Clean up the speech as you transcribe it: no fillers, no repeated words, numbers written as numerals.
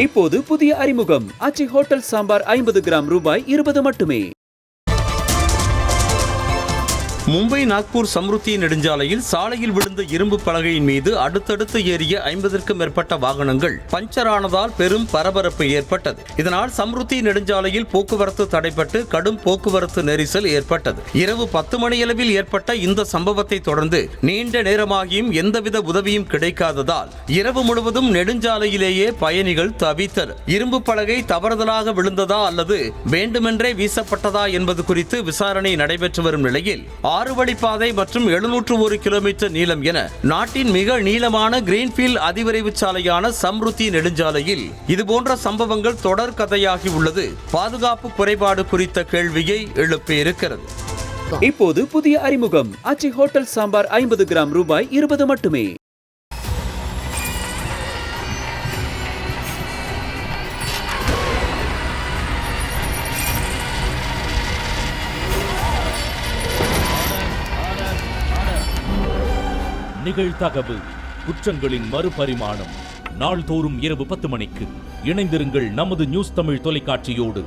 இப்போது புதிய அறிமுகம் ஆச்சி ஹோட்டல் சாம்பார் 50 கிராம் ரூபாய் 20 மட்டுமே. மும்பை நாக்பூர் சம்ருத்தி நெடுஞ்சாலையில் சாலையில் விழுந்த இரும்பு பலகையின் மீது அடுத்தடுத்து ஏறிய 50க்கும் மேற்பட்ட வாகனங்கள் பஞ்சர் ஆனதால் பெரும் பரபரப்பு ஏற்பட்டது. இதனால் சம்ருத்தி நெடுஞ்சாலையில் போக்குவரத்து தடைபட்டு கடும் போக்குவரத்து நெரிசல் ஏற்பட்டது. இரவு 10 மணியளவில் ஏற்பட்ட இந்த சம்பவத்தை தொடர்ந்து நீண்ட நேரமாகியும் எந்தவித உதவியும் கிடைக்காததால் இரவு முழுவதும் நெடுஞ்சாலையிலேயே பயணிகள் தவித்தனர். இரும்பு பலகை தவறுதலாக விழுந்ததா அல்லது வேண்டுமென்றே வீசப்பட்டதா என்பது குறித்து விசாரணை நடைபெற்று வரும் நிலையில் 6 வழிப்பாதை மற்றும் 701 கிலோமீட்டர் நீளம் என நாட்டின் மிக நீளமான கிரீன்ஃபீல்ட் அதிவிரைவு சாலையான சம்ருத்தி நெடுஞ்சாலையில் இதுபோன்ற சம்பவங்கள் தொடர் கதையாகி உள்ளது பாதுகாப்பு குறைபாடு குறித்த கேள்வியை எழுப்பியிருக்கிறது. இப்போது புதிய அறிமுகம் ஆச்சி ஹோட்டல் சாம்பார் 50 கிராம் ரூபாய் 20 மட்டுமே. நிகழ்தகவு குற்றங்களின் மறுபரிமாணம். நாள்தோறும் இரவு 10 மணிக்கு இணைந்திருங்கள் நமது நியூஸ் தமிழ் தொலைக்காட்சியோடு.